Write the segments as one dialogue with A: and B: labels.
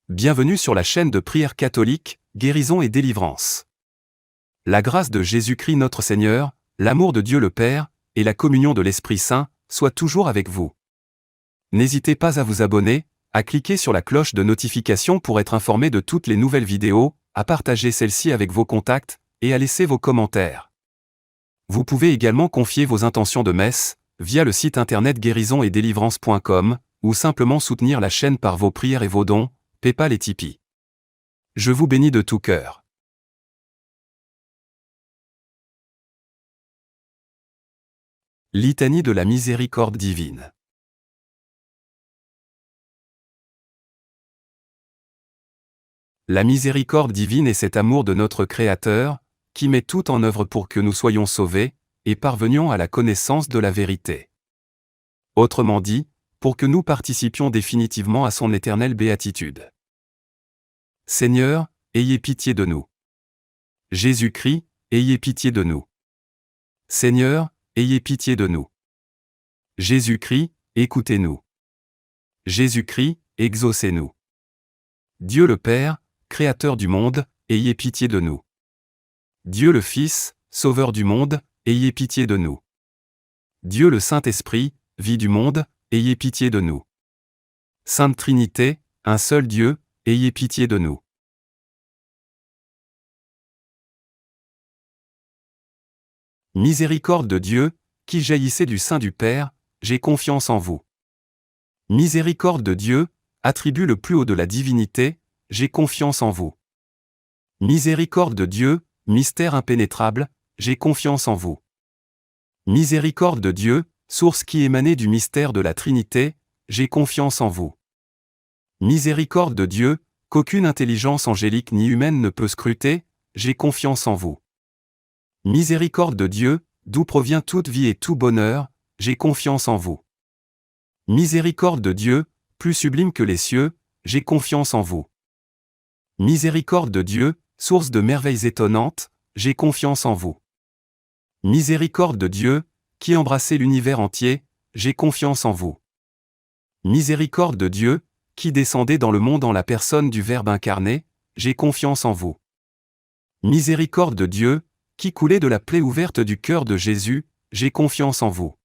A: Bienvenue sur la chaîne de prière catholique, guérison et délivrance. La grâce de Jésus-Christ notre Seigneur, l'amour de Dieu le Père, et la communion de l'Esprit Saint, soient toujours avec vous. N'hésitez pas à vous abonner, à cliquer sur la cloche de notification pour être informé de toutes les nouvelles vidéos, à partager celles-ci avec vos contacts, et à laisser vos commentaires. Vous pouvez également confier vos intentions de messe, via le site internet guérisonetdélivrance.com, ou simplement soutenir la chaîne par vos prières et vos dons, PayPal et Tipeee. Je vous bénis de tout cœur. Litanie de la miséricorde divine. La miséricorde divine est cet amour de notre Créateur, qui met tout en œuvre pour que nous soyons sauvés, et parvenions à la connaissance de la vérité. Autrement dit, pour que nous participions définitivement à son éternelle béatitude. Seigneur, ayez pitié de nous. Jésus-Christ, ayez pitié de nous. Seigneur, ayez pitié de nous. Jésus-Christ, écoutez-nous. Jésus-Christ, exaucez-nous. Dieu le Père, Créateur du monde, ayez pitié de nous. Dieu le Fils, Sauveur du monde, ayez pitié de nous. Dieu le Saint-Esprit, vie du monde, ayez pitié de nous. Sainte Trinité, un seul Dieu, ayez pitié de nous. Miséricorde de Dieu, qui jaillissez du sein du Père, j'ai confiance en vous. Miséricorde de Dieu, attribut le plus haut de la divinité, j'ai confiance en vous. Miséricorde de Dieu, mystère impénétrable, j'ai confiance en vous. Miséricorde de Dieu, source qui émanait du mystère de la Trinité, j'ai confiance en vous. Miséricorde de Dieu, qu'aucune intelligence angélique ni humaine ne peut scruter, j'ai confiance en vous. Miséricorde de Dieu, d'où provient toute vie et tout bonheur, j'ai confiance en vous. Miséricorde de Dieu, plus sublime que les cieux, j'ai confiance en vous. Miséricorde de Dieu, source de merveilles étonnantes, j'ai confiance en vous. Miséricorde de Dieu, qui embrassez l'univers entier, j'ai confiance en vous. Miséricorde de Dieu, qui descendez dans le monde en la personne du Verbe incarné, j'ai confiance en vous. Miséricorde de Dieu, qui coulez de la plaie ouverte du cœur de Jésus, j'ai confiance en vous.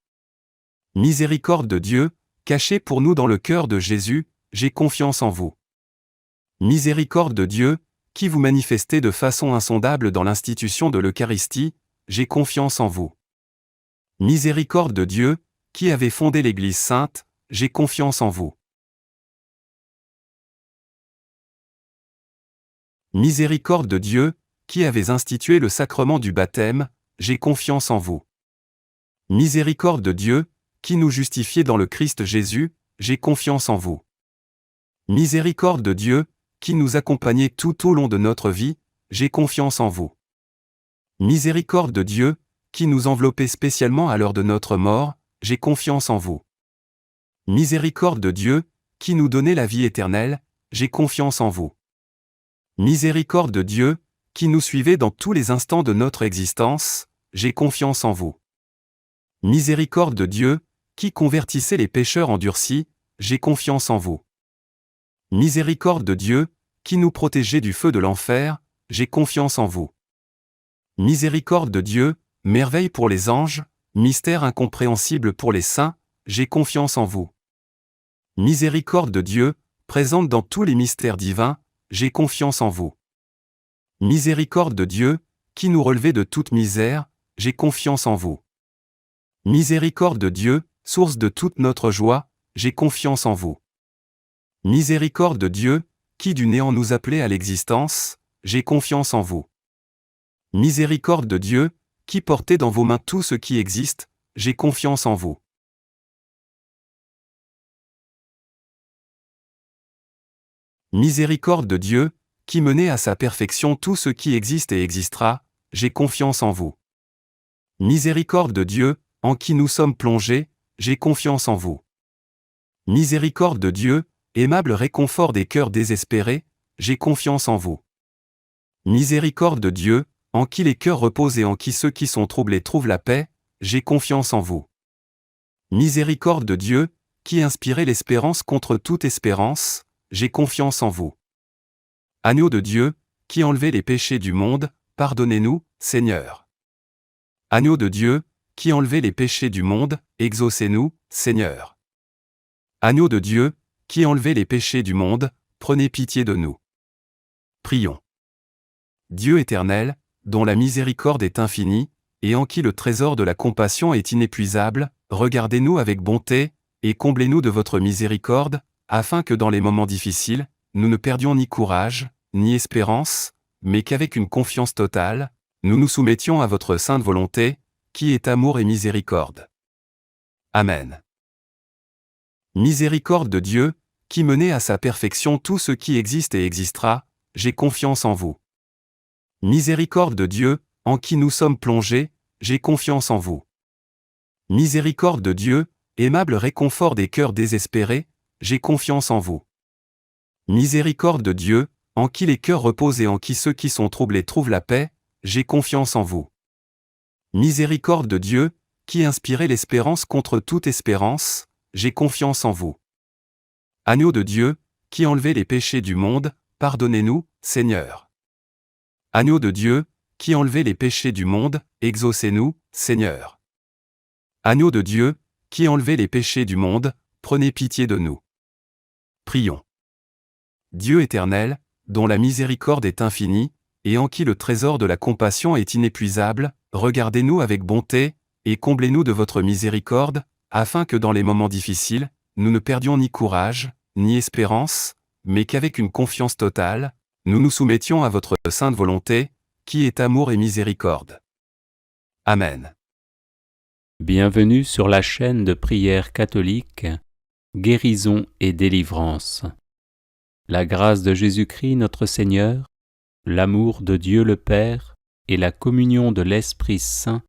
A: Miséricorde de Dieu, cachée pour nous dans le cœur de Jésus, j'ai confiance en vous. Miséricorde de Dieu, qui vous manifestez de façon insondable dans l'institution de l'Eucharistie, j'ai confiance en vous. Miséricorde de Dieu, qui avez fondé l'Église sainte, j'ai confiance en vous. Miséricorde de Dieu, qui avez institué le sacrement du baptême, j'ai confiance en vous. Miséricorde de Dieu, qui nous justifiez dans le Christ Jésus, j'ai confiance en vous. Miséricorde de Dieu, qui nous accompagnez tout au long de notre vie, j'ai confiance en vous. Miséricorde de Dieu, qui nous enveloppez spécialement à l'heure de notre mort, j'ai confiance en vous. Miséricorde de Dieu, qui nous donnez la vie éternelle, j'ai confiance en vous. Miséricorde de Dieu, qui nous suivez dans tous les instants de notre existence, j'ai confiance en vous. Miséricorde de Dieu, qui convertissez les pécheurs endurcis, j'ai confiance en vous. Miséricorde de Dieu, qui nous protégez du feu de l'enfer, j'ai confiance en vous. Miséricorde de Dieu, merveille pour les anges, mystère incompréhensible pour les saints, j'ai confiance en vous. Miséricorde de Dieu, présente dans tous les mystères divins, j'ai confiance en vous. Miséricorde de Dieu, qui nous relevez de toute misère, j'ai confiance en vous. Miséricorde de Dieu, source de toute notre joie, j'ai confiance en vous. Miséricorde de Dieu, qui du néant nous appelez à l'existence, j'ai confiance en vous. Miséricorde de Dieu, qui portez dans vos mains tout ce qui existe, j'ai confiance en vous. Miséricorde de Dieu, qui menez à sa perfection tout ce qui existe et existera, j'ai confiance en vous. Miséricorde de Dieu, en qui nous sommes plongés, j'ai confiance en vous. Miséricorde de Dieu, aimable réconfort des cœurs désespérés, j'ai confiance en vous. Miséricorde de Dieu, en qui les cœurs reposent et en qui ceux qui sont troublés trouvent la paix, j'ai confiance en vous. Miséricorde de Dieu, qui inspirez l'espérance contre toute espérance, j'ai confiance en vous. Agneau de Dieu, qui enlevez les péchés du monde, pardonnez-nous, Seigneur. Agneau de Dieu, qui enlevez les péchés du monde, exaucez-nous, Seigneur. Agneau de Dieu, qui enlevez les péchés du monde, prenez pitié de nous. Prions. Dieu éternel, dont la miséricorde est infinie, et en qui le trésor de la compassion est inépuisable, regardez-nous avec bonté, et comblez-nous de votre miséricorde, afin que dans les moments difficiles, nous ne perdions ni courage, ni espérance, mais qu'avec une confiance totale, nous nous soumettions à votre sainte volonté, qui est amour et miséricorde. Amen. Miséricorde de Dieu, qui menez à sa perfection tout ce qui existe et existera, j'ai confiance en vous. Miséricorde de Dieu, en qui nous sommes plongés, j'ai confiance en vous. Miséricorde de Dieu, aimable réconfort des cœurs désespérés, j'ai confiance en vous. Miséricorde de Dieu, en qui les cœurs reposent et en qui ceux qui sont troublés trouvent la paix, j'ai confiance en vous. Miséricorde de Dieu, qui inspirez l'espérance contre toute espérance, j'ai confiance en vous. Agneau de Dieu, qui enlevez les péchés du monde, pardonnez-nous, Seigneur. Agneau de Dieu, qui enlevez les péchés du monde, exaucez-nous, Seigneur. Agneau de Dieu, qui enlevez les péchés du monde, prenez pitié de nous. Prions. Dieu éternel, dont la miséricorde est infinie, et en qui le trésor de la compassion est inépuisable, regardez-nous avec bonté, et comblez-nous de votre miséricorde, afin que dans les moments difficiles, nous ne perdions ni courage, ni espérance, mais qu'avec une confiance totale, nous nous soumettions à votre sainte volonté, qui est amour et miséricorde. Amen.
B: Bienvenue sur la chaîne de prière catholique, Guérison et délivrance. La grâce de Jésus-Christ notre Seigneur, l'amour de Dieu le Père et la communion de l'Esprit Saint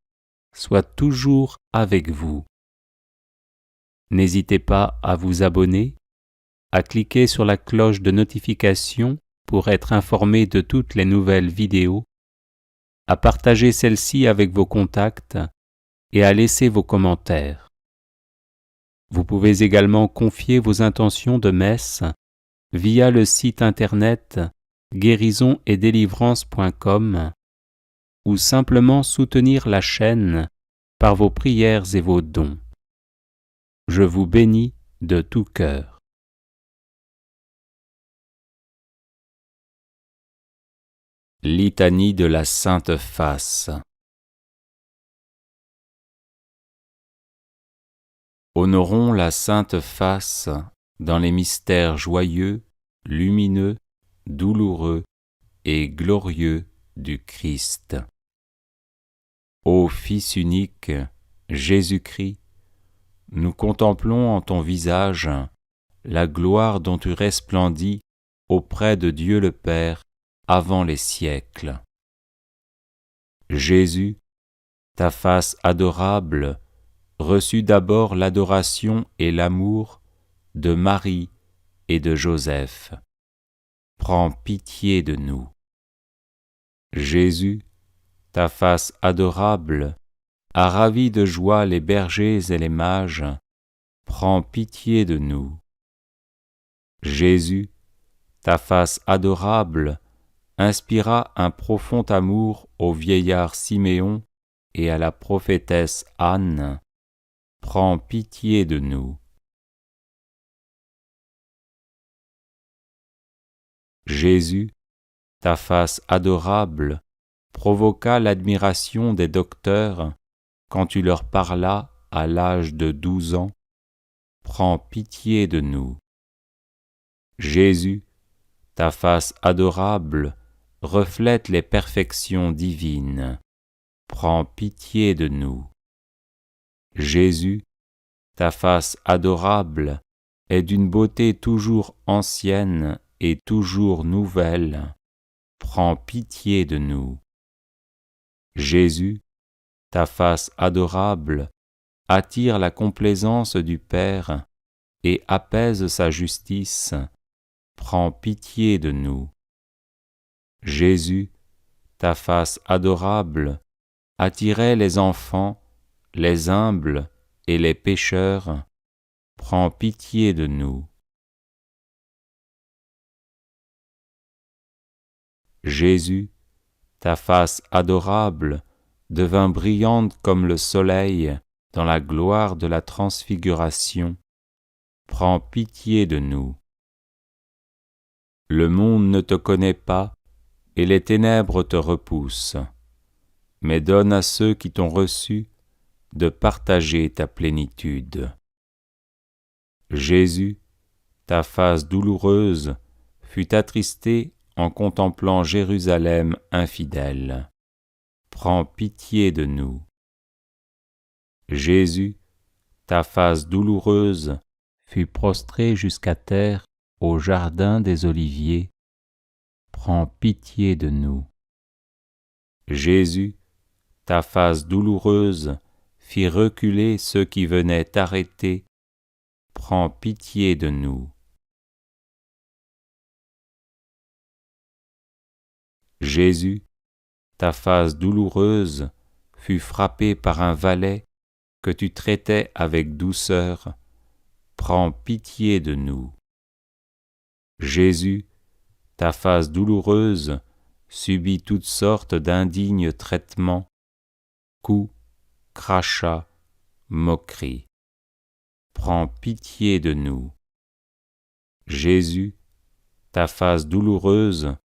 B: soient toujours avec vous. N'hésitez pas à vous abonner, à cliquer sur la cloche de notification pour être informé de toutes les nouvelles vidéos, à partager celle-ci avec vos contacts et à laisser vos commentaires. Vous pouvez également confier vos intentions de messe via le site internet guérisonetdélivrance.com ou simplement soutenir la chaîne par vos prières et vos dons. Je vous bénis de tout cœur. Litanie de la Sainte Face. Honorons la Sainte Face dans les mystères joyeux, lumineux, douloureux et glorieux du Christ. Ô Fils unique, Jésus-Christ, nous contemplons en ton visage la gloire dont tu resplendis auprès de Dieu le Père avant les siècles. Jésus, ta face adorable, reçut d'abord l'adoration et l'amour de Marie et de Joseph. Prends pitié de nous. Jésus, ta face adorable, a ravi de joie les bergers et les mages. Prends pitié de nous. Jésus, ta face adorable, inspira un profond amour au vieillard Siméon et à la prophétesse Anne. Prends pitié de nous. Jésus, ta face adorable, provoqua l'admiration des docteurs quand tu leur parlas à l'âge de 12 ans. Prends pitié de nous. Jésus, ta face adorable, reflète les perfections divines. Prends pitié de nous. Jésus, ta face adorable, est d'une beauté toujours ancienne et toujours nouvelle. Prends pitié de nous. Jésus, ta face adorable, attire la complaisance du Père et apaise sa justice. Prends pitié de nous. Jésus, ta face adorable, attirait les enfants, les humbles et les pécheurs. Prends pitié de nous. Jésus, ta face adorable devint brillante comme le soleil dans la gloire de la transfiguration. Prends pitié de nous. Le monde ne te connaît pas et les ténèbres te repoussent, mais donne à ceux qui t'ont reçu de partager ta plénitude. Jésus, ta face douloureuse fut attristée en contemplant Jérusalem infidèle. Prends pitié de nous. Jésus, ta face douloureuse fut prostrée jusqu'à terre au jardin des Oliviers. Prends pitié de nous. Jésus, ta face douloureuse fit reculer ceux qui venaient t'arrêter. Prends pitié de nous. Jésus, ta face douloureuse fut frappée par un valet que tu traitais avec douceur. Prends pitié de nous. Jésus, ta face douloureuse subit toutes sortes d'indignes traitements, coups, crachats, moqueries. Prends pitié de nous. Jésus, ta face douloureuse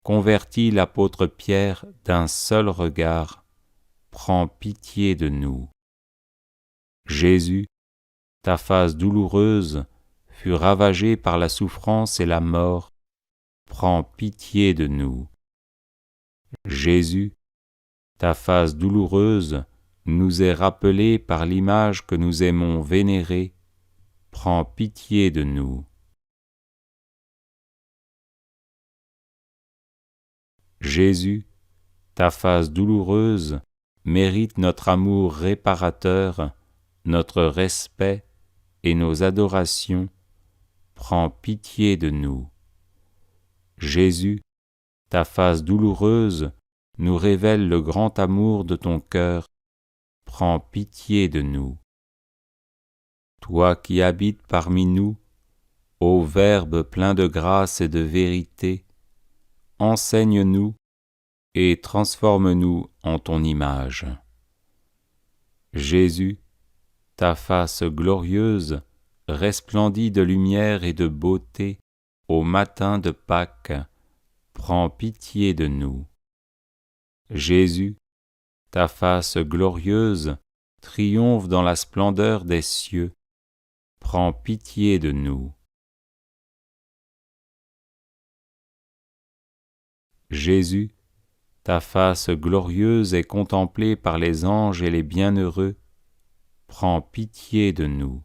B: convertit l'apôtre Pierre d'un seul regard. Prends pitié de nous. Jésus, ta face douloureuse fut ravagée par la souffrance et la mort. Prends pitié de nous. Jésus, ta face douloureuse nous est rappelée par l'image que nous aimons vénérer. Prends pitié de nous. Jésus, ta face douloureuse mérite notre amour réparateur, notre respect et nos adorations. Prends pitié de nous. Jésus, ta face douloureuse nous révèle le grand amour de ton cœur. Prends pitié de nous. Toi qui habites parmi nous, ô Verbe plein de grâce et de vérité, enseigne-nous et transforme-nous en ton image. Jésus, ta face glorieuse resplendit de lumière et de beauté au matin de Pâques. Prends pitié de nous. Jésus, ta face glorieuse triomphe dans la splendeur des cieux. Prends pitié de nous. Jésus, ta face glorieuse est contemplée par les anges et les bienheureux. Prends pitié de nous.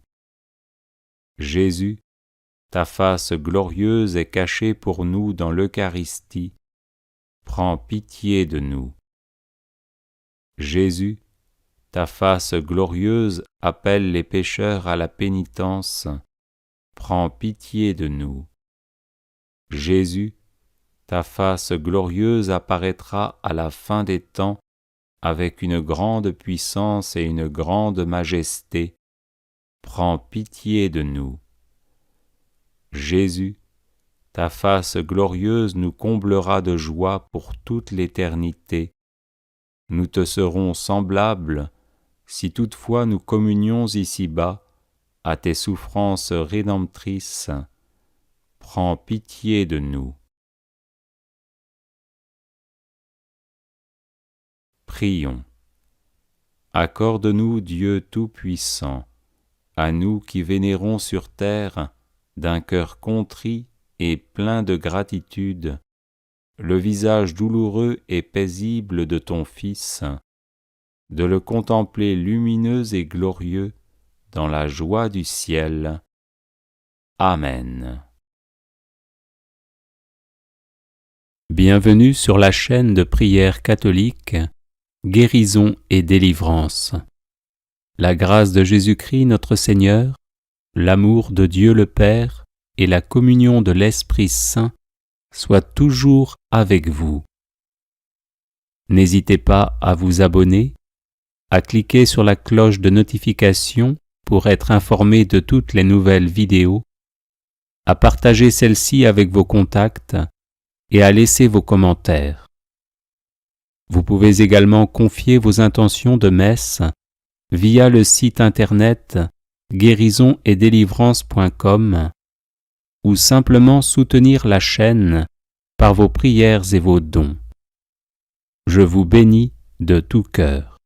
B: Jésus, ta face glorieuse est cachée pour nous dans l'Eucharistie. Prends pitié de nous. Jésus, ta face glorieuse appelle les pécheurs à la pénitence. Prends pitié de nous. Jésus, ta face glorieuse apparaîtra à la fin des temps avec une grande puissance et une grande majesté. Prends pitié de nous. Jésus, ta face glorieuse nous comblera de joie pour toute l'éternité. Nous te serons semblables si toutefois nous communions ici-bas à tes souffrances rédemptrices. Prends pitié de nous. Prions. Accorde-nous, Dieu Tout-Puissant, à nous qui vénérons sur terre, d'un cœur contrit et plein de gratitude, le visage douloureux et paisible de ton Fils, de le contempler lumineux et glorieux dans la joie du ciel. Amen. Bienvenue sur la chaîne de prière catholique Guérison et délivrance. La grâce de Jésus-Christ notre Seigneur, l'amour de Dieu le Père et la communion de l'Esprit Saint soient toujours avec vous. N'hésitez pas à vous abonner, à cliquer sur la cloche de notification pour être informé de toutes les nouvelles vidéos, à partager celle-ci avec vos contacts et à laisser vos commentaires. Vous pouvez également confier vos intentions de messe via le site internet guérisonetdélivrance.com ou simplement soutenir la chaîne par vos prières et vos dons. Je vous bénis de tout cœur.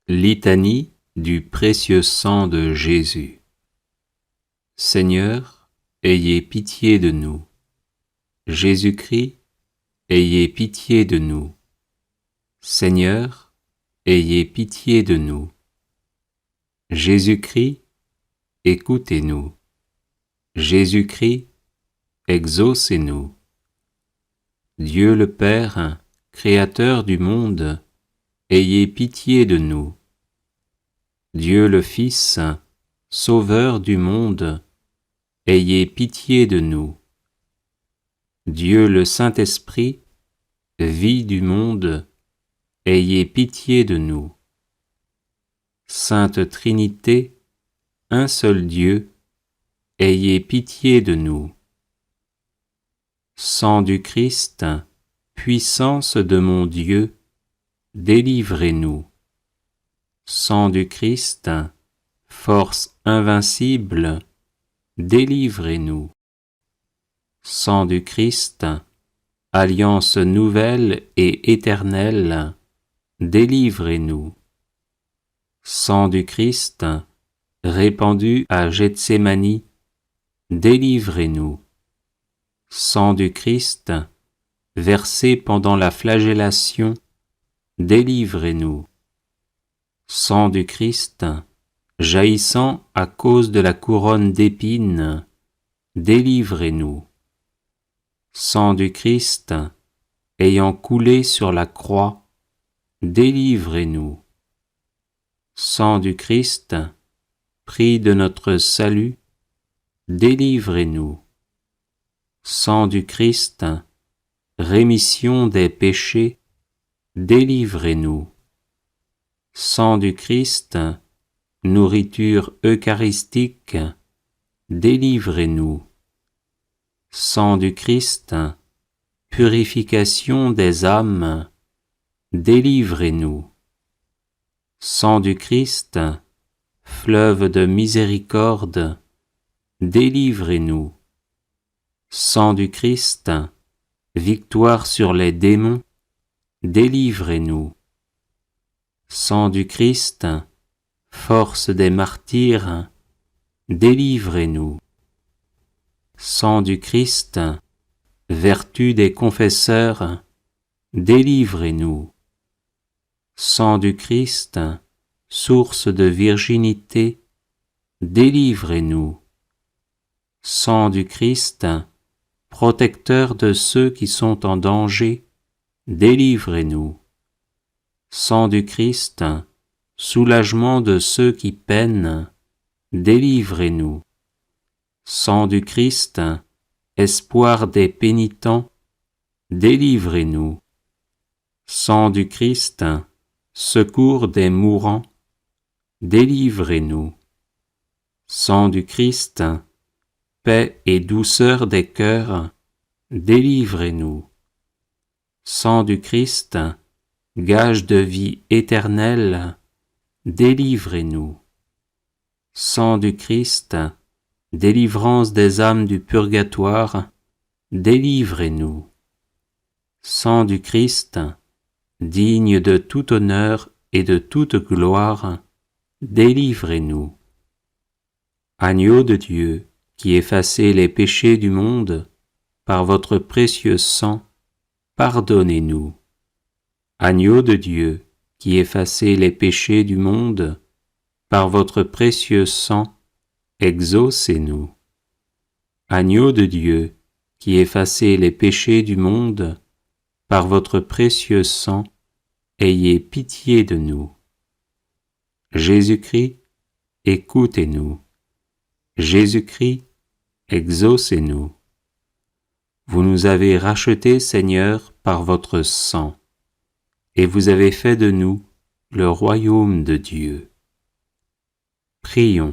B: Litanie du précieux sang de Jésus. Seigneur, ayez pitié de nous. Jésus-Christ, ayez pitié de nous. Seigneur, ayez pitié de nous. Jésus-Christ, écoutez-nous. Jésus-Christ, exaucez-nous. Dieu le Père, Créateur du monde, ayez pitié de nous. Dieu le Fils, Sauveur du monde, ayez pitié de nous. Dieu le Saint-Esprit, vie du monde, ayez pitié de nous. Sainte Trinité, un seul Dieu, ayez pitié de nous. Sang du Christ, puissance de mon Dieu, délivrez-nous. Sang du Christ, force invincible, délivrez-nous. Sang du Christ, alliance nouvelle et éternelle, délivrez-nous. Sang du Christ, répandu à Gethsémani, délivrez-nous. Sang du Christ, versé pendant la flagellation, délivrez-nous. Sang du Christ, jaillissant à cause de la couronne d'épines, délivrez-nous. Sang du Christ, ayant coulé sur la croix, délivrez-nous. Sang du Christ, prix de notre salut, délivrez-nous. Sang du Christ, rémission des péchés, délivrez-nous. Sang du Christ, nourriture eucharistique, délivrez-nous. Sang du Christ, purification des âmes, délivrez-nous. Sang du Christ, fleuve de miséricorde, délivrez-nous. Sang du Christ, victoire sur les démons, délivrez-nous. Sang du Christ, force des martyrs, délivrez-nous. Sang du Christ, vertu des confesseurs, délivrez-nous. Sang du Christ, source de virginité, délivrez-nous. Sang du Christ, protecteur de ceux qui sont en danger, délivrez-nous. Sang du Christ, soulagement de ceux qui peinent, délivrez-nous. Sang du Christ, espoir des pénitents, délivrez-nous. Sang du Christ, secours des mourants, délivrez-nous. Sang du Christ, paix et douceur des cœurs, délivrez-nous. Sang du Christ, gage de vie éternelle, délivrez-nous. Sang du Christ, délivrance des âmes du purgatoire, délivrez-nous. Sang du Christ, digne de tout honneur et de toute gloire, délivrez-nous. Agneau de Dieu, qui effacez les péchés du monde, par votre précieux sang, pardonnez-nous. Agneau de Dieu, qui effacez les péchés du monde, par votre précieux sang, exaucez-nous. Agneau de Dieu, qui effacez les péchés du monde, par votre précieux sang, ayez pitié de nous. Jésus-Christ, écoutez-nous. Jésus-Christ, exaucez-nous. Vous nous avez rachetés, Seigneur, par votre sang, et vous avez fait de nous le royaume de Dieu. Prions.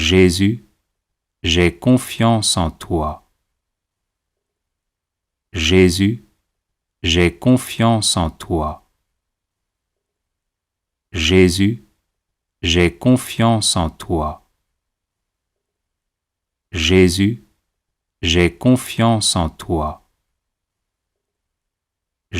B: Jésus, j'ai confiance en toi. Jésus, j'ai confiance en toi. Jésus, j'ai confiance en toi. Jésus, j'ai confiance en toi.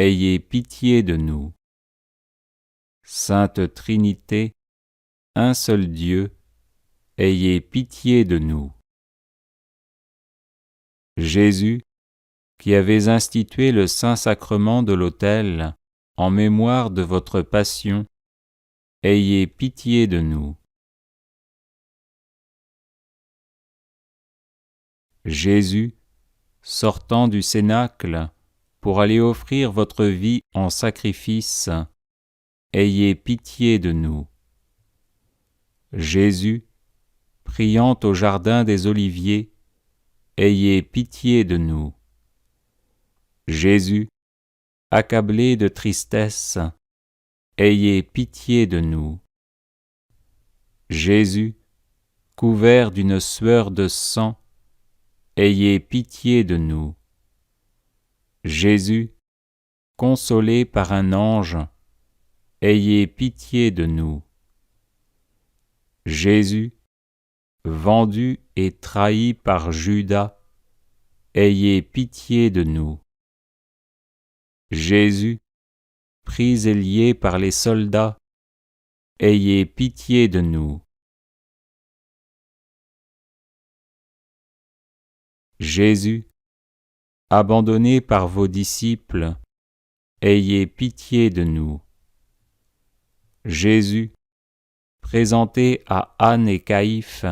B: ayez pitié de nous. Sainte Trinité, un seul Dieu, ayez pitié de nous. Jésus, qui avez institué le Saint-Sacrement de l'autel en mémoire de votre passion, ayez pitié de nous. Jésus, sortant du cénacle pour aller offrir votre vie en sacrifice, ayez pitié de nous. Jésus, priant au jardin des Oliviers, ayez pitié de nous. Jésus, accablé de tristesse, ayez pitié de nous. Jésus, couvert d'une sueur de sang, ayez pitié de nous. Jésus, consolé par un ange, ayez pitié de nous. Jésus, vendu et trahi par Judas, ayez pitié de nous. Jésus, pris et lié par les soldats, ayez pitié de nous. Jésus, abandonné par vos disciples, ayez pitié de nous. Jésus, présenté à Anne et Caïphe,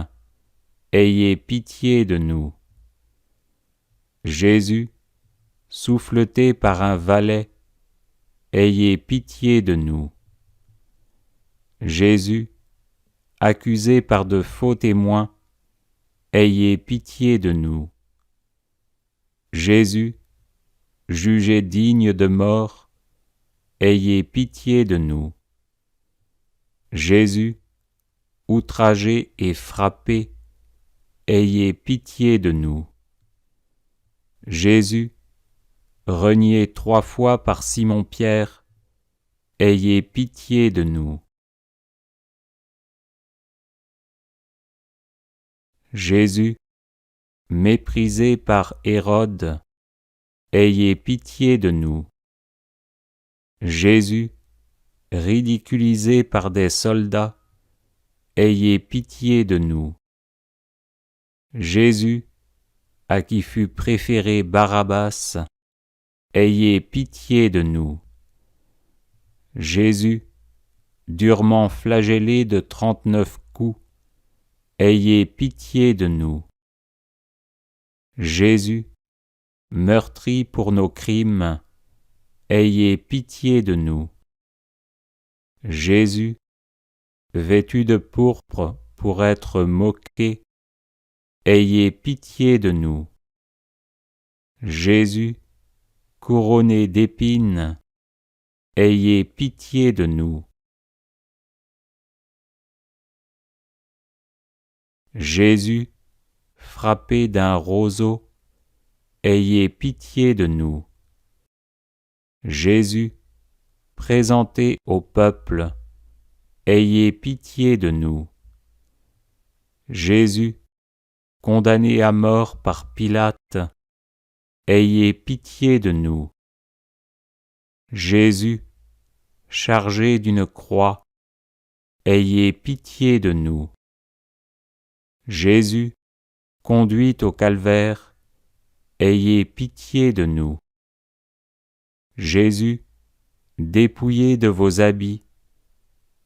B: ayez pitié de nous. Jésus, souffleté par un valet, ayez pitié de nous. Jésus, accusé par de faux témoins, ayez pitié de nous. Jésus, jugé digne de mort, ayez pitié de nous. Jésus, outragé et frappé, ayez pitié de nous. Jésus, renié 3 fois par Simon-Pierre, ayez pitié de nous. Jésus, méprisé par Hérode, ayez pitié de nous. Jésus, ridiculisé par des soldats, ayez pitié de nous. Jésus, à qui fut préféré Barabbas, ayez pitié de nous. Jésus, durement flagellé de 39 coups, ayez pitié de nous. Jésus, meurtri pour nos crimes, ayez pitié de nous. Jésus, vêtu de pourpre pour être moqué, ayez pitié de nous. Jésus, couronné d'épines, ayez pitié de nous. Jésus, frappé d'un roseau, ayez pitié de nous. Jésus, présenté au peuple, ayez pitié de nous. Jésus, condamné à mort par Pilate, ayez pitié de nous. Jésus, chargé d'une croix, ayez pitié de nous. Jésus, conduit au calvaire, ayez pitié de nous. Jésus, dépouillé de vos habits,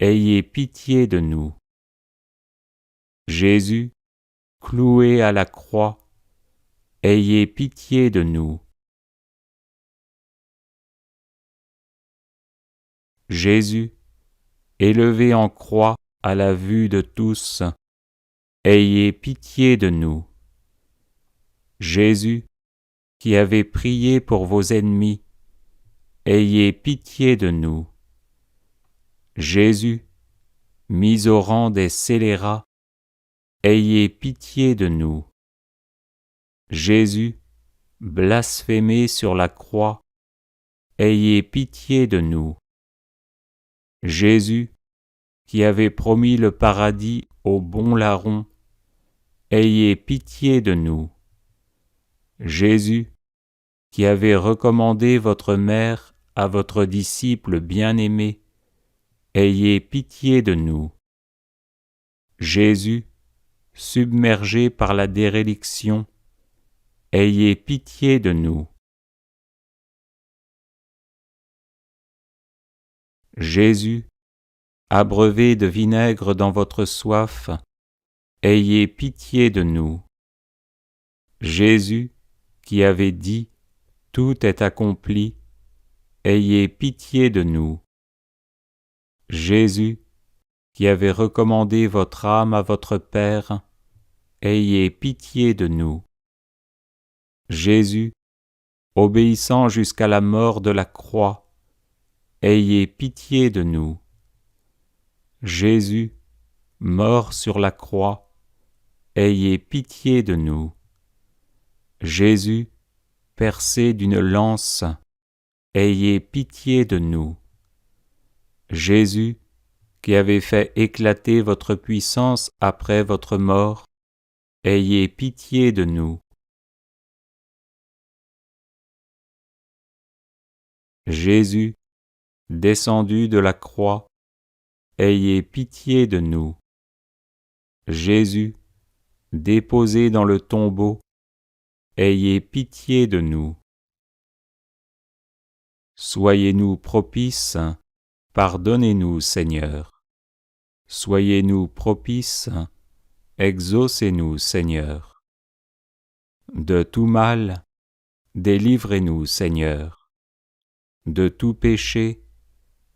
B: ayez pitié de nous. Jésus, cloué à la croix, ayez pitié de nous. Jésus, élevé en croix à la vue de tous, ayez pitié de nous. Jésus, qui avez prié pour vos ennemis, ayez pitié de nous. Jésus, mis au rang des scélérats, ayez pitié de nous. Jésus, blasphémé sur la croix, ayez pitié de nous. Jésus, qui avez promis le paradis aux bons larrons, ayez pitié de nous. Jésus, qui avez recommandé votre mère à votre disciple bien-aimé, ayez pitié de nous. Jésus, submergé par la déréliction, ayez pitié de nous. Jésus, abreuvé de vinaigre dans votre soif, ayez pitié de nous. Jésus, qui avait dit « Tout est accompli », ayez pitié de nous. Jésus, qui avait recommandé votre âme à votre Père, ayez pitié de nous. Jésus, obéissant jusqu'à la mort de la croix, ayez pitié de nous. Jésus, mort sur la croix, ayez pitié de nous. Jésus, percé d'une lance, ayez pitié de nous. Jésus, qui avez fait éclater votre puissance après votre mort, ayez pitié de nous. Jésus, descendu de la croix, ayez pitié de nous. Jésus, déposé dans le tombeau, ayez pitié de nous. Soyez-nous propices, pardonnez-nous, Seigneur. Soyez-nous propices, exaucez-nous, Seigneur. De tout mal, délivrez-nous, Seigneur. De tout péché,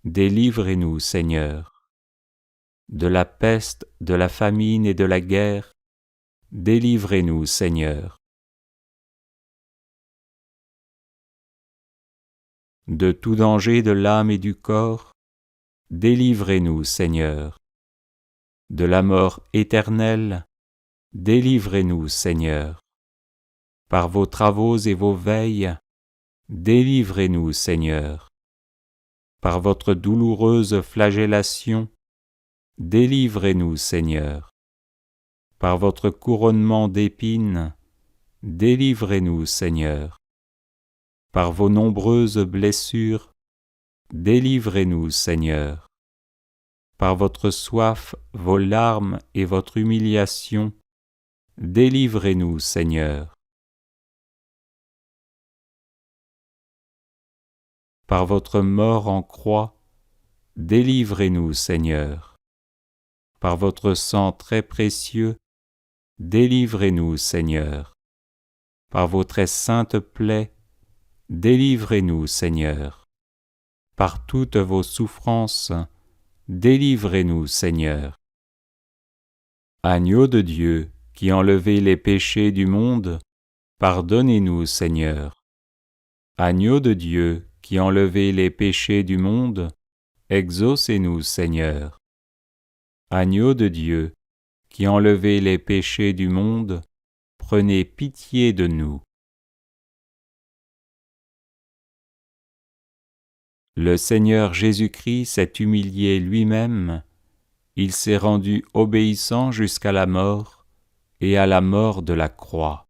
B: délivrez-nous, Seigneur. De la peste, de la famine et de la guerre, délivrez-nous, Seigneur. De tout danger de l'âme et du corps, délivrez-nous, Seigneur. De la mort éternelle, délivrez-nous, Seigneur. Par vos travaux et vos veilles, délivrez-nous, Seigneur. Par votre douloureuse flagellation, délivrez-nous, Seigneur. Par votre couronnement d'épines, délivrez-nous, Seigneur. Par vos nombreuses blessures, délivrez-nous, Seigneur. Par votre soif, vos larmes et votre humiliation, délivrez-nous, Seigneur. Par votre mort en croix, délivrez-nous, Seigneur. Par votre sang très précieux, délivrez-nous, Seigneur. Par vos très saintes plaies, délivrez-nous, Seigneur. Par toutes vos souffrances, délivrez-nous, Seigneur. Agneau de Dieu, qui enlevez les péchés du monde, pardonnez-nous, Seigneur. Agneau de Dieu, qui enlevez les péchés du monde, exaucez-nous, Seigneur. Agneau de Dieu, qui enlevez les péchés du monde, prenez pitié de nous. Le Seigneur Jésus-Christ s'est humilié lui-même, il s'est rendu obéissant jusqu'à la mort et à la mort de la croix.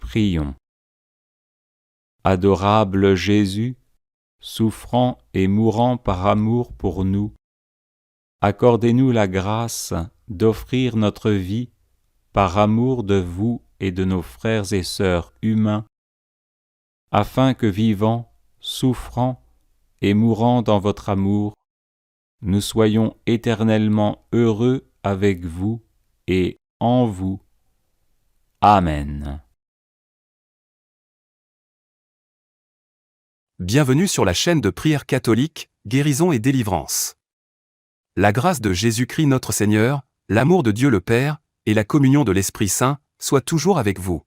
B: Prions. Adorable Jésus, souffrant et mourant par amour pour nous, accordez-nous la grâce d'offrir notre vie par amour de vous et de nos frères et sœurs humains, afin que vivant, souffrant et mourant dans votre amour, nous soyons éternellement heureux avec vous et en vous. Amen.
A: Bienvenue sur la chaîne de prière catholique, Guérison et Délivrance. La grâce de Jésus-Christ notre Seigneur, l'amour de Dieu le Père, et la communion de l'Esprit Saint, soient toujours avec vous.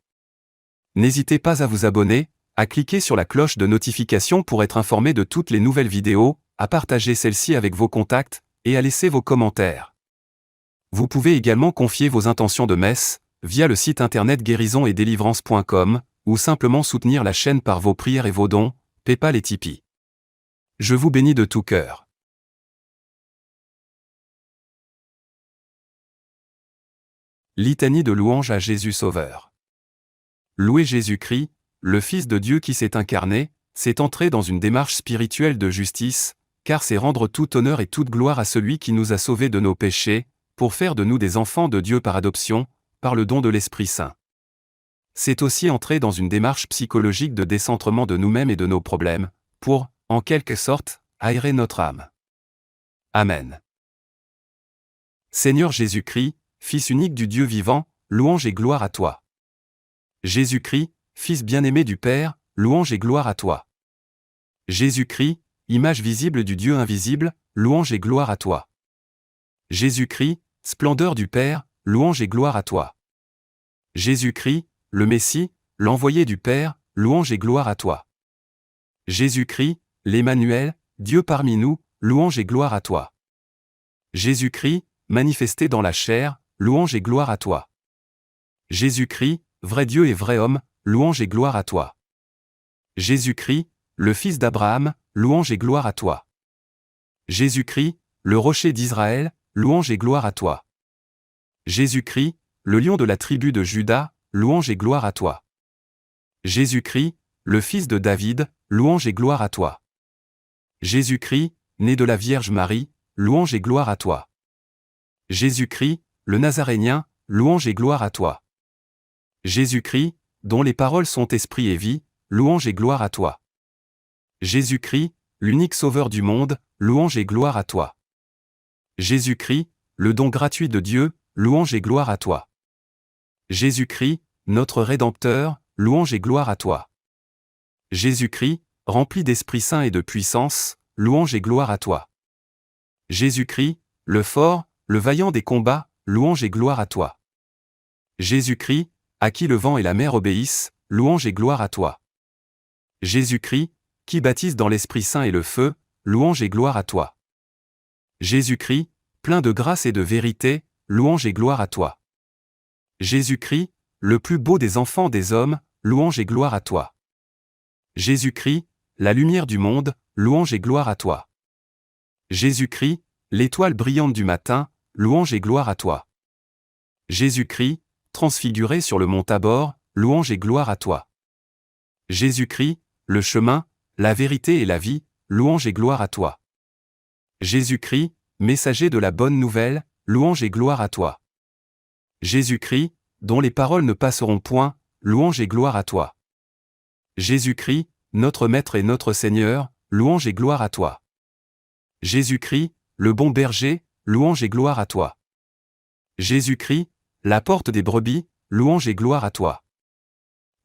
A: N'hésitez pas à vous abonner, à cliquer sur la cloche de notification pour être informé de toutes les nouvelles vidéos, à partager celles-ci avec vos contacts, et à laisser vos commentaires. Vous pouvez également confier vos intentions de messe, via le site internet guérisonetdélivrance.com, ou simplement soutenir la chaîne par vos prières et vos dons, PayPal et Tipeee. Je vous bénis de tout cœur. Litanie de louanges à Jésus Sauveur. Louez Jésus-Christ, le Fils de Dieu qui s'est incarné, c'est entrer dans une démarche spirituelle de justice, car c'est rendre tout honneur et toute gloire à celui qui nous a sauvés de nos péchés, pour faire de nous des enfants de Dieu par adoption, par le don de l'Esprit Saint. C'est aussi entrer dans une démarche psychologique de décentrement de nous-mêmes et de nos problèmes, pour, en quelque sorte, aérer notre âme. Amen. Seigneur Jésus-Christ, Fils unique du Dieu vivant, louange et gloire à toi. Jésus-Christ, Fils bien-aimé du Père, louange et gloire à toi. Jésus-Christ, image visible du Dieu invisible, louange et gloire à toi. Jésus-Christ, splendeur du Père, louange et gloire à toi. Jésus-Christ, le Messie, l'envoyé du Père, louange et gloire à toi. Jésus-Christ, l'Emmanuel, Dieu parmi nous, louange et gloire à toi. Jésus-Christ, manifesté dans la chair, louange et gloire à toi. Jésus-Christ, vrai Dieu et vrai homme, louange et gloire à toi. Jésus-Christ, le Fils d'Abraham, louange et gloire à toi. Jésus-Christ, le rocher d'Israël, louange et gloire à toi. Jésus-Christ, le lion de la tribu de Juda, louange et gloire à toi. Jésus-Christ, le Fils de David, louange et gloire à toi. Jésus-Christ, né de la Vierge Marie, louange et gloire à toi. Jésus-Christ, le Nazarénien, louange et gloire à toi. Jésus-Christ, dont les paroles sont esprit et vie, louange et gloire à toi. Jésus-Christ, l'unique Sauveur du monde, louange et gloire à toi. Jésus-Christ, le don gratuit de Dieu, louange et gloire à toi. Jésus-Christ, notre Rédempteur, louange et gloire à toi. Jésus-Christ, rempli d'Esprit Saint et de puissance, louange et gloire à toi. Jésus-Christ, le fort, le vaillant des combats, louange et gloire à toi. Jésus-Christ, à qui le vent et la mer obéissent, louange et gloire à toi. Jésus-Christ, qui baptise dans l'Esprit Saint et le feu, louange et gloire à toi. Jésus-Christ, plein de grâce et de vérité, louange et gloire à toi. Jésus-Christ, le plus beau des enfants des hommes, louange et gloire à toi. Jésus-Christ, la lumière du monde, louange et gloire à toi. Jésus-Christ, l'étoile brillante du matin, louange et gloire à toi. Jésus-Christ, transfiguré sur le mont Tabor, louange et gloire à toi. Jésus-Christ, le chemin, la vérité et la vie, louange et gloire à toi. Jésus-Christ, messager de la bonne nouvelle, louange et gloire à toi. Jésus-Christ, dont les paroles ne passeront point, louange et gloire à toi. Jésus-Christ, notre Maître et notre Seigneur, louange et gloire à toi. Jésus-Christ, le bon berger, louange et gloire à toi. Jésus-Christ, la porte des brebis, louange et gloire à toi.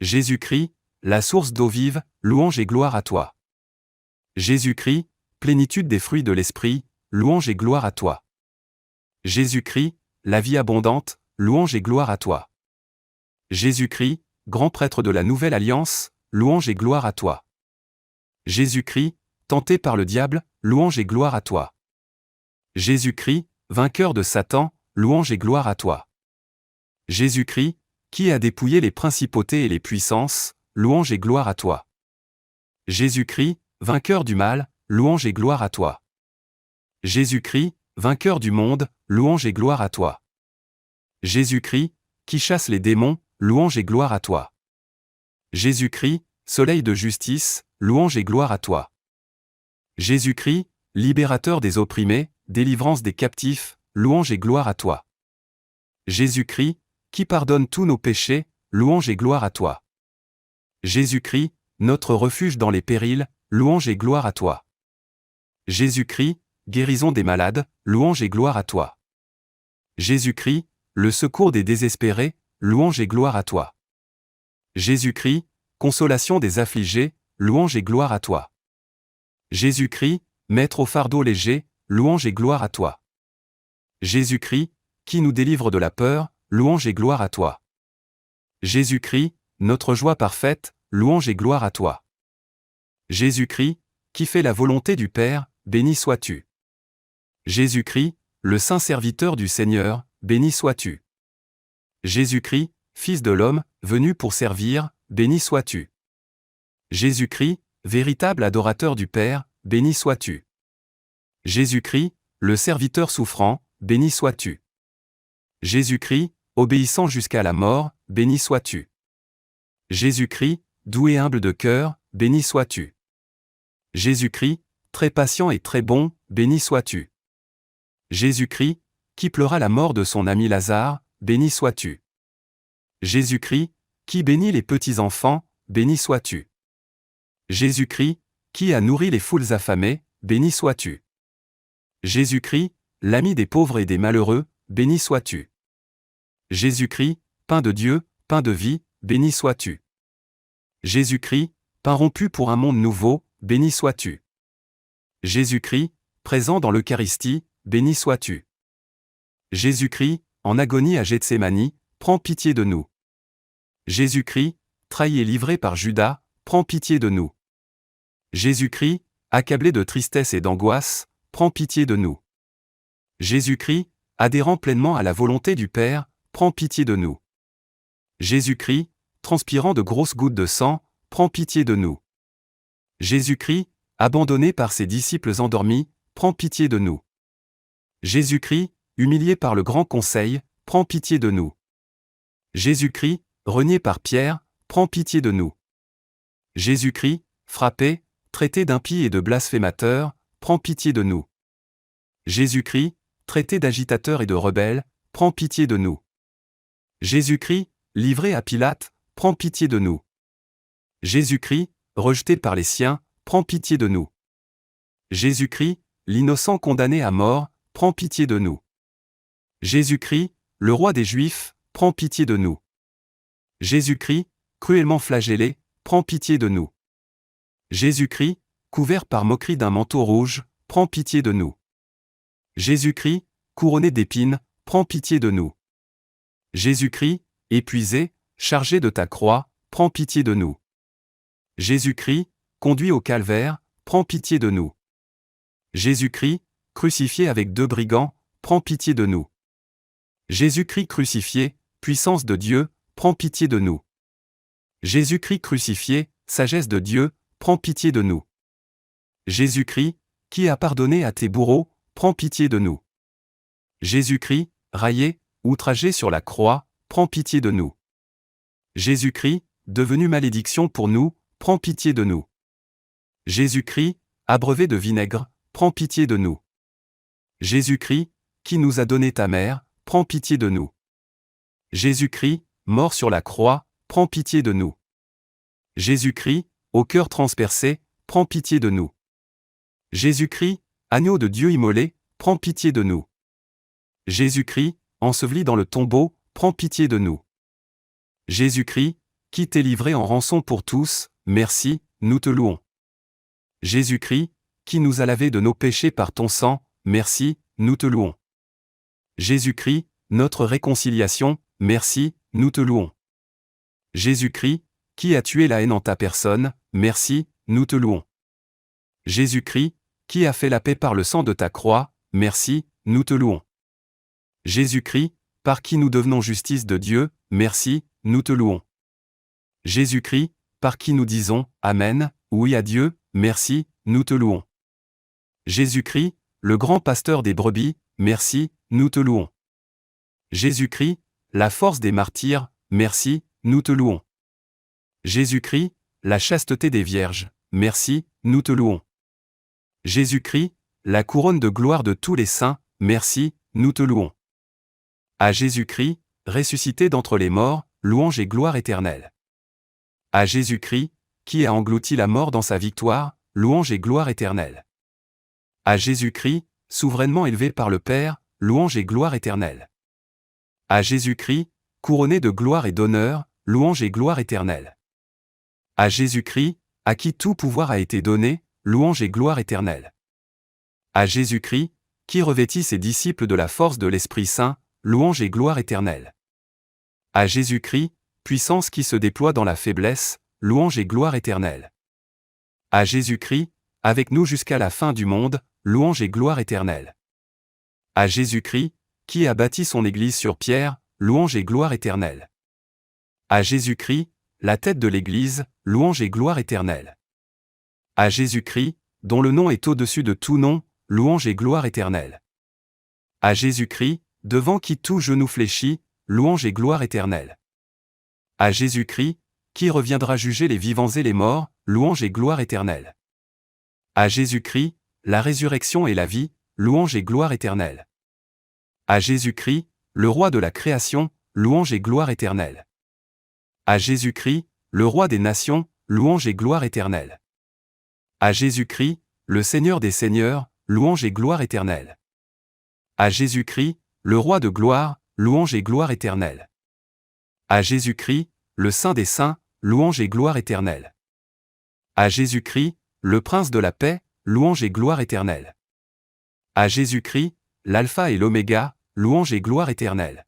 A: Jésus-Christ, la source d'eau vive, louange et gloire à toi. Jésus-Christ, plénitude des fruits de l'Esprit, louange et gloire à toi. Jésus-Christ, la vie abondante, louange et gloire à toi. Jésus-Christ, grand prêtre de la nouvelle alliance, louange et gloire à toi. Jésus-Christ, tenté par le diable, louange et gloire à toi. Jésus-Christ, vainqueur de Satan, louange et gloire à toi. Jésus-Christ, qui a dépouillé les principautés et les puissances, louange et gloire à toi. Jésus-Christ, vainqueur du mal, louange et gloire à toi. Jésus-Christ, vainqueur du monde, louange et gloire à toi. Jésus-Christ, qui chasse les démons, louange et gloire à toi. Jésus-Christ, soleil de justice, louange et gloire à toi. Jésus-Christ, libérateur des opprimés, délivrance des captifs, louange et gloire à toi. Jésus-Christ, qui pardonne tous nos péchés, louange et gloire à toi. Jésus-Christ, notre refuge dans les périls, louange et gloire à toi. Jésus-Christ, guérison des malades, louange et gloire à toi. Jésus-Christ, le secours des désespérés, louange et gloire à toi. Jésus-Christ, consolation des affligés, louange et gloire à toi. Jésus-Christ, maître au fardeau léger, louange et gloire à toi. Jésus-Christ, qui nous délivre de la peur, louange et gloire à toi. Jésus-Christ, notre joie parfaite, louange et gloire à toi. Jésus-Christ, qui fait la volonté du Père, béni sois-tu. Jésus-Christ, le saint serviteur du Seigneur, béni sois-tu. Jésus-Christ, Fils de l'homme, venu pour servir, béni sois-tu. Jésus-Christ, véritable adorateur du Père, béni sois-tu. Jésus-Christ, le serviteur souffrant, béni sois-tu. Jésus-Christ, obéissant jusqu'à la mort, béni sois-tu. Jésus-Christ, doux et humble de cœur, béni sois-tu. Jésus-Christ, très patient et très bon, béni sois-tu. Jésus-Christ, qui pleura la mort de son ami Lazare, béni sois-tu. Jésus-Christ, qui bénit les petits-enfants, béni sois-tu. Jésus-Christ, qui a nourri les foules affamées, béni sois-tu. Jésus-Christ, l'ami des pauvres et des malheureux, béni sois-tu. Jésus-Christ, pain de Dieu, pain de vie, béni sois-tu. Jésus-Christ, pain rompu pour un monde nouveau, béni sois-tu. Jésus-Christ, présent dans l'Eucharistie, béni sois-tu. Jésus-Christ, en agonie à Gethsémani, prends pitié de nous. Jésus-Christ, trahi et livré par Judas, prends pitié de nous. Jésus-Christ, accablé de tristesse et d'angoisse, prends pitié de nous. Jésus-Christ, adhérant pleinement à la volonté du Père, prends pitié de nous. Jésus-Christ, transpirant de grosses gouttes de sang, prends pitié de nous. Jésus-Christ, abandonné par ses disciples endormis, prends pitié de nous. Jésus-Christ, humilié par le grand conseil, prends pitié de nous. Jésus-Christ, renié par Pierre, prends pitié de nous. Jésus-Christ, frappé, traité d'impie et de blasphémateur, prends pitié de nous. Jésus-Christ, traité d'agitateur et de rebelle, prends pitié de nous. Jésus-Christ, livré à Pilate, prends pitié de nous. Jésus-Christ, rejeté par les siens, prends pitié de nous. Jésus-Christ, l'innocent condamné à mort, prends pitié de nous. Jésus-Christ, le roi des Juifs, prends pitié de nous. Jésus-Christ, cruellement flagellé, prends pitié de nous. Jésus-Christ, couvert par moquerie d'un manteau rouge, prends pitié de nous. Jésus-Christ, couronné d'épines, prends pitié de nous. Jésus-Christ, épuisé, chargé de ta croix, prends pitié de nous. Jésus-Christ, conduit au calvaire, prends pitié de nous. Jésus-Christ, crucifié avec 2 brigands, prends pitié de nous. Jésus-Christ crucifié, puissance de Dieu, prends pitié de nous. Jésus-Christ crucifié, sagesse de Dieu, prends pitié de nous. Jésus-Christ, qui a pardonné à tes bourreaux, prends pitié de nous. Jésus-Christ, raillé, outragé sur la croix, prends pitié de nous. Jésus-Christ, devenu malédiction pour nous, prends pitié de nous. Jésus-Christ, abreuvé de vinaigre, prends pitié de nous. Jésus-Christ, qui nous a donné ta mère, prends pitié de nous. Jésus-Christ, mort sur la croix, prends pitié de nous. Jésus-Christ, au cœur transpercé, prends pitié de nous. Jésus-Christ, agneau de Dieu immolé, prends pitié de nous. Jésus-Christ, enseveli dans le tombeau, prends pitié de nous. Jésus-Christ, qui t'est livré en rançon pour tous, merci, nous te louons. Jésus-Christ, qui nous a lavés de nos péchés par ton sang, merci, nous te louons. Jésus-Christ, notre réconciliation, merci, nous te louons. Jésus-Christ, qui a tué la haine en ta personne, merci, nous te louons. Jésus-Christ, qui a fait la paix par le sang de ta croix, merci, nous te louons. Jésus-Christ, par qui nous devenons justice de Dieu, merci, nous te louons. Jésus-Christ, par qui nous disons, Amen, oui à Dieu, merci, nous te louons. Jésus-Christ, le grand pasteur des brebis, merci, nous te louons. Jésus-Christ, la force des martyrs, merci, nous te louons. Jésus-Christ, la chasteté des vierges, merci, nous te louons. Jésus-Christ, la couronne de gloire de tous les saints, merci, nous te louons. À Jésus-Christ, ressuscité d'entre les morts, louange et gloire éternelle. À Jésus-Christ, qui a englouti la mort dans sa victoire, louange et gloire éternelle. À Jésus-Christ, souverainement élevé par le Père, louange et gloire éternelle. À Jésus-Christ, couronné de gloire et d'honneur, louange et gloire éternelle. À Jésus-Christ, à qui tout pouvoir a été donné, louange et gloire éternelle. À Jésus-Christ, qui revêtit ses disciples de la force de l'Esprit Saint, louange et gloire éternelle. À Jésus-Christ, puissance qui se déploie dans la faiblesse, louange et gloire éternelle. À Jésus-Christ, avec nous jusqu'à la fin du monde, louange et gloire éternelle. À Jésus-Christ, qui a bâti son Église sur pierre, louange et gloire éternelle. À Jésus-Christ, la tête de l'Église, louange et gloire éternelle. À Jésus-Christ, dont le nom est au-dessus de tout nom, louange et gloire éternelle. À Jésus-Christ, devant qui tout genou fléchit, louange et gloire éternelle. À Jésus-Christ, qui reviendra juger les vivants et les morts, louange et gloire éternelle. À Jésus-Christ, la résurrection et la vie, louange et gloire éternelle. À Jésus-Christ, le roi de la création, louange et gloire éternelle. À Jésus-Christ, le roi des nations, louange et gloire éternelle. À Jésus-Christ, le Seigneur des seigneurs, louange et gloire éternelle. À Jésus-Christ, le roi de gloire, louange et gloire éternelle. À Jésus-Christ, le Saint des saints, louange et gloire éternelle. À Jésus-Christ, le Prince de la paix, louange et gloire éternelle. À Jésus-Christ, l'Alpha et l'Oméga, louange et gloire éternelle.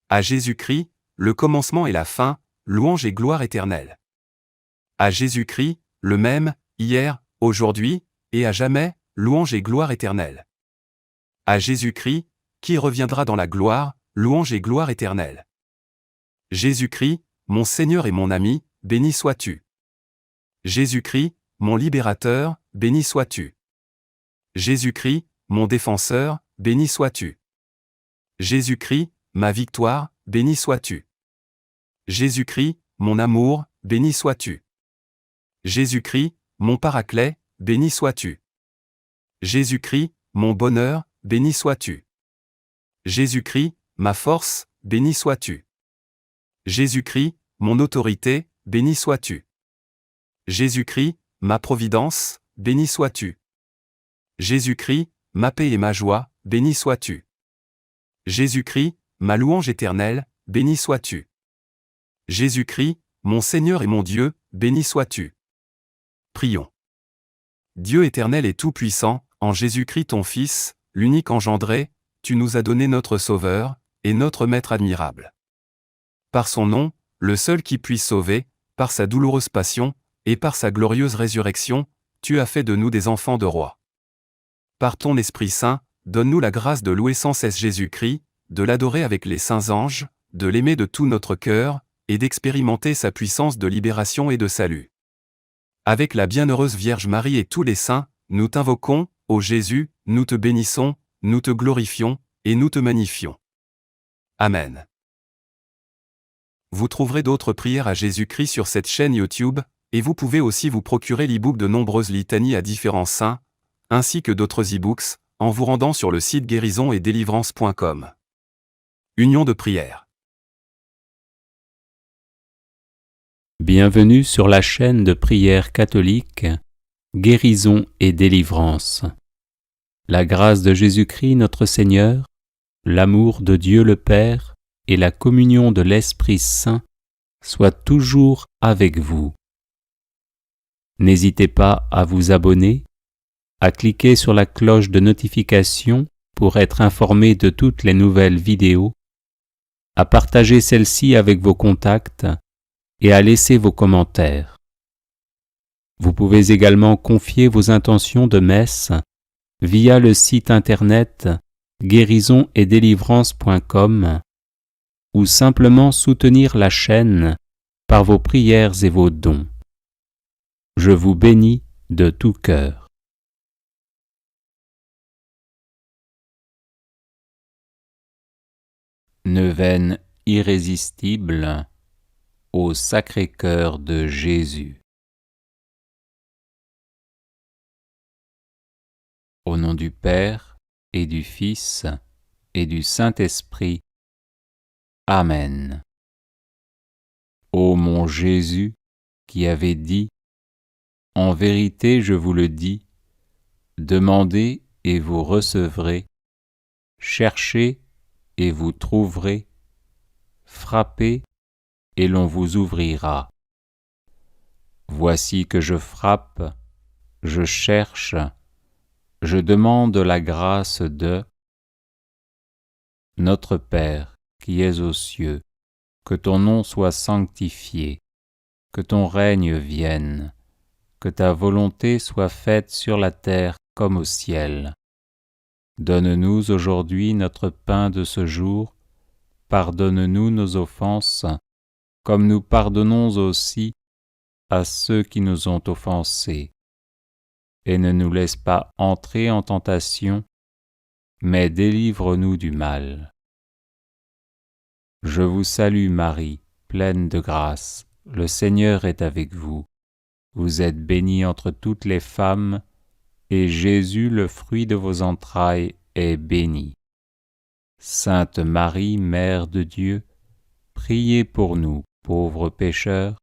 A: À Jésus-Christ, le commencement et la fin, louange et gloire éternelle. À Jésus-Christ, le même, hier, aujourd'hui, et à jamais, louange et gloire éternelle. À Jésus-Christ, qui reviendra dans la gloire, louange et gloire éternelle. Jésus-Christ, mon Seigneur et mon ami, béni sois-tu. Jésus-Christ, mon libérateur, béni sois-tu. Jésus-Christ, mon défenseur, béni sois-tu. Jésus-Christ, ma victoire, béni sois-tu. Jésus-Christ, mon amour, béni sois-tu. Jésus-Christ, mon paraclet, béni sois-tu. Jésus-Christ, mon bonheur, béni sois-tu. Jésus-Christ, ma force, béni sois-tu. Jésus-Christ, mon autorité, béni sois-tu. Jésus-Christ, ma providence, béni sois-tu. Jésus-Christ, ma paix et ma joie, béni sois-tu. Jésus-Christ, ma louange éternelle, béni sois-tu. Jésus-Christ, mon Seigneur et mon Dieu, béni sois-tu. Prions. Dieu éternel et tout-puissant, en Jésus-Christ ton Fils, l'unique engendré, tu nous as donné notre Sauveur, et notre Maître admirable. Par son nom, le seul qui puisse sauver, par sa douloureuse passion, et par sa glorieuse résurrection, tu as fait de nous des enfants de roi. Par ton Esprit Saint, donne-nous la grâce de louer sans cesse Jésus-Christ, de l'adorer avec les saints anges, de l'aimer de tout notre cœur, et d'expérimenter sa puissance de libération et de salut. Avec la bienheureuse Vierge Marie et tous les saints, nous t'invoquons, ô Jésus, nous te bénissons, nous te glorifions, et nous te magnifions. Amen. Vous trouverez d'autres prières à Jésus-Christ sur cette chaîne YouTube, et vous pouvez aussi vous procurer l'e-book de nombreuses litanies à différents saints, ainsi que d'autres e-books, en vous rendant sur le site guérisonetdélivrance.com. Union de prière.
B: Bienvenue sur la chaîne de prière catholique Guérison et délivrance. La grâce de Jésus-Christ notre Seigneur, l'amour de Dieu le Père et la communion de l'Esprit Saint soient toujours avec vous. N'hésitez pas à vous abonner, à cliquer sur la cloche de notification pour être informé de toutes les nouvelles vidéos, à partager celle-ci avec vos contacts et à laisser vos commentaires. Vous pouvez également confier vos intentions de messe via le site internet guérisonetdélivrance.com ou simplement soutenir la chaîne par vos prières et vos dons. Je vous bénis de tout cœur. Neuvaine irrésistible au Sacré-Cœur de Jésus. Au nom du Père et du Fils et du Saint-Esprit. Amen. Ô mon Jésus, qui avez dit, « En vérité je vous le dis, demandez et vous recevrez, cherchez et vous trouverez, frappez et l'on vous ouvrira. Voici que je frappe, je cherche, je demande la grâce de Notre Père qui es aux cieux, que ton nom soit sanctifié, que ton règne vienne, que ta volonté soit faite sur la terre comme au ciel. Donne-nous aujourd'hui notre pain de ce jour, pardonne-nous nos offenses, comme nous pardonnons aussi à ceux qui nous ont offensés. Et ne nous laisse pas entrer en tentation, mais délivre-nous du mal. Je vous salue Marie, pleine de grâce, le Seigneur est avec vous. Vous êtes bénie entre toutes les femmes, et Jésus, le fruit de vos entrailles, est béni. Sainte Marie, Mère de Dieu, priez pour nous, pauvres pécheurs,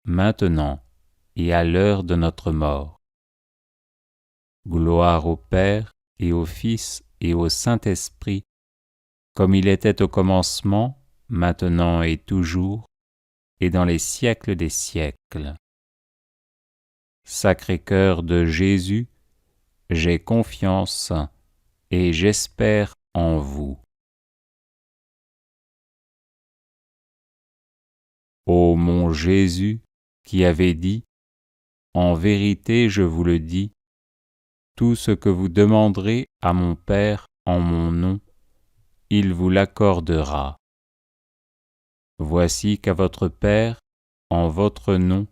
B: maintenant et à l'heure de notre mort. Gloire au Père, et au Fils, et au Saint-Esprit, comme il était au commencement, maintenant et toujours, et dans les siècles des siècles. Sacré-Cœur de Jésus, j'ai confiance et j'espère en vous. Ô mon Jésus, qui avez dit, « En vérité, je vous le dis, tout ce que vous demanderez à mon Père en mon nom, il vous l'accordera. » Voici qu'à votre Père, en votre nom,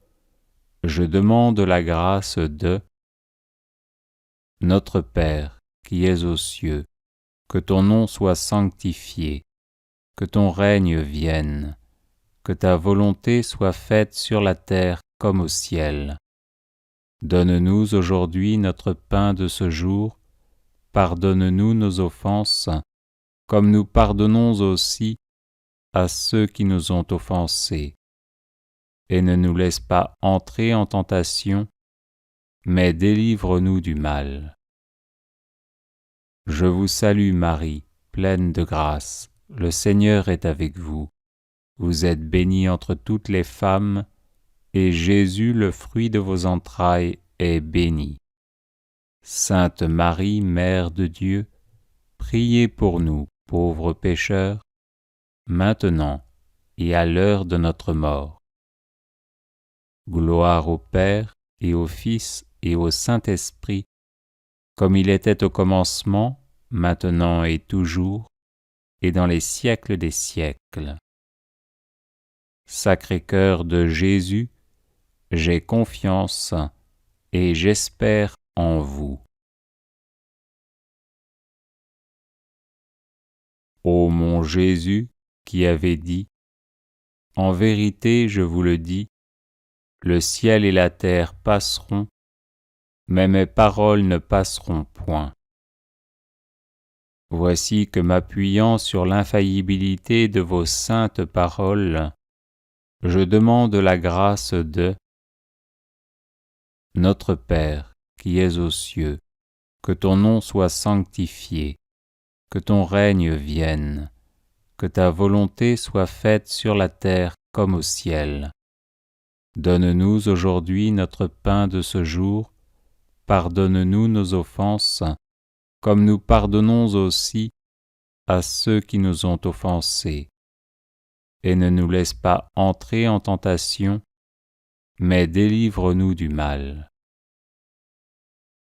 B: je demande la grâce de Notre Père, qui es aux cieux, que ton nom soit sanctifié, que ton règne vienne, que ta volonté soit faite sur la terre comme au ciel. Donne-nous aujourd'hui notre pain de ce jour, pardonne-nous nos offenses, comme nous pardonnons aussi à ceux qui nous ont offensés. Et ne nous laisse pas entrer en tentation, mais délivre-nous du mal. Je vous salue Marie, pleine de grâce, le Seigneur est avec vous. Vous êtes bénie entre toutes les femmes, et Jésus, le fruit de vos entrailles, est béni. Sainte Marie, Mère de Dieu, priez pour nous, pauvres pécheurs, maintenant et à l'heure de notre mort. Gloire au Père, et au Fils, et au Saint-Esprit, comme il était au commencement, maintenant et toujours, et dans les siècles des siècles. Sacré-Cœur de Jésus, j'ai confiance et j'espère en vous. Ô mon Jésus, qui avez dit, « En vérité, je vous le dis, le ciel et la terre passeront, mais mes paroles ne passeront point. » Voici que m'appuyant sur l'infaillibilité de vos saintes paroles, je demande la grâce de Notre Père, qui es aux cieux, que ton nom soit sanctifié, que ton règne vienne, que ta volonté soit faite sur la terre comme au ciel. Donne-nous aujourd'hui notre pain de ce jour, pardonne-nous nos offenses, comme nous pardonnons aussi à ceux qui nous ont offensés. Et ne nous laisse pas entrer en tentation, mais délivre-nous du mal.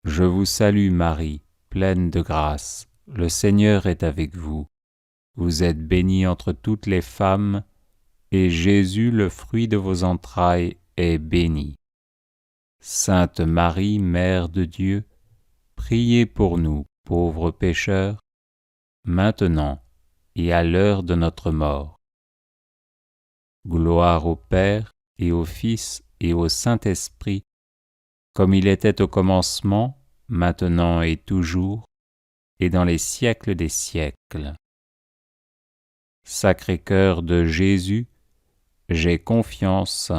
B: Je vous salue Marie, pleine de grâce, le Seigneur est avec vous. Vous êtes bénie entre toutes les femmes, et Jésus, le fruit de vos entrailles, est béni. Sainte Marie, Mère de Dieu, priez pour nous, pauvres pécheurs, maintenant et à l'heure de notre mort. Gloire au Père, et au Fils, et au Saint-Esprit, comme il était au commencement, maintenant et toujours, et dans les siècles des siècles. Sacré-Cœur de Jésus, j'ai confiance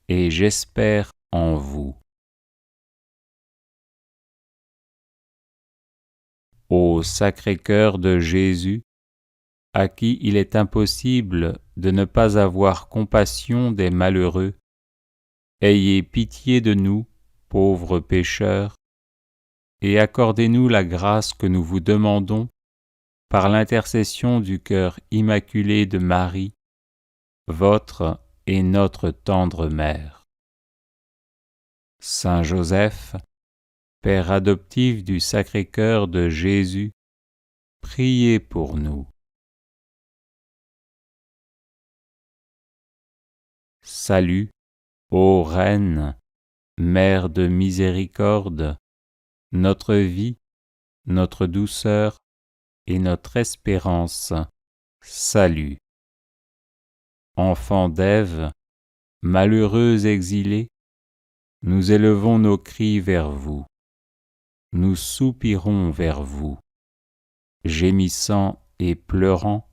B: et j'espère en vous. Ô Sacré-Cœur de Jésus, à qui il est impossible de ne pas avoir compassion des malheureux, ayez pitié de nous, pauvres pécheurs, et accordez-nous la grâce que nous vous demandons par l'intercession du cœur immaculé de Marie, votre et notre tendre Mère. Saint Joseph, Père adoptif du Sacré-Cœur de Jésus, priez pour nous. Salut, ô Reine, Mère de miséricorde, notre vie, notre douceur et notre espérance, salut. Enfant d'Ève, malheureux exilé, Nous élevons nos cris vers vous. Nous soupirons vers vous, gémissant et pleurant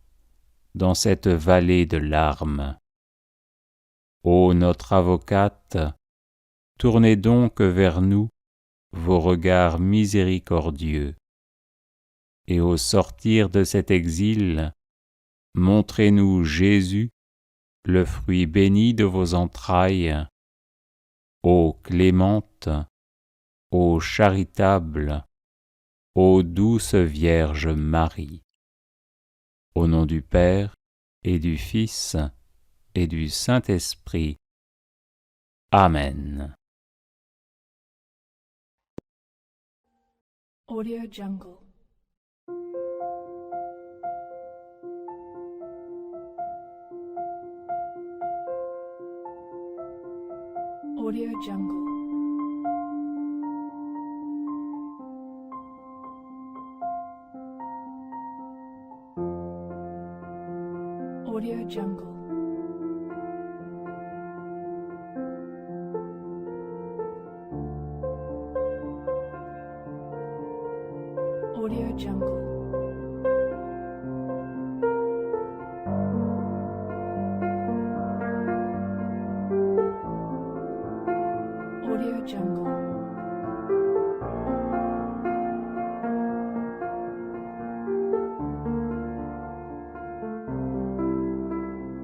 B: dans cette vallée de larmes. Ô notre avocate, tournez donc vers nous vos regards miséricordieux, et au sortir de cet exil, montrez-nous Jésus, le fruit béni de vos entrailles. Ô clémente, ô charitable, ô douce Vierge Marie. Au nom du Père, et du Fils, et du Saint-Esprit. Amen.
C: Audio Jungle. Audio Jungle. Audio Jungle. Audio Jungle. Audio Jungle. Audio Jungle.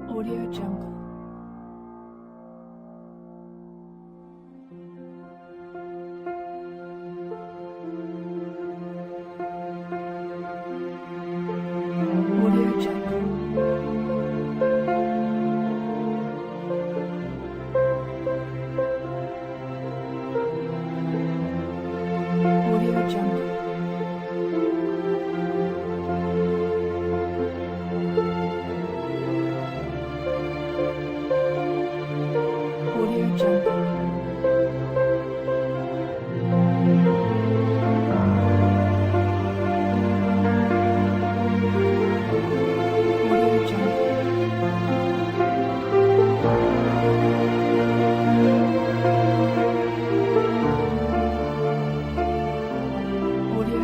C: Audio Jungle. Audio Jungle. Audio Jungle. Audio Jungle. Audio Jungle.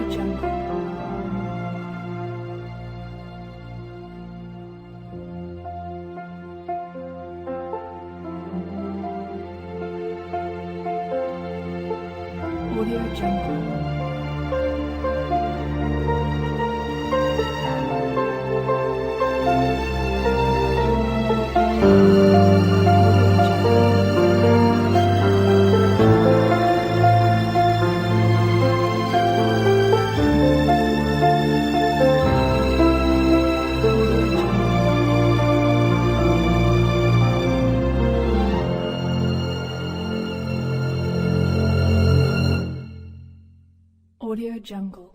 C: Audio Jungle. Audio Jungle.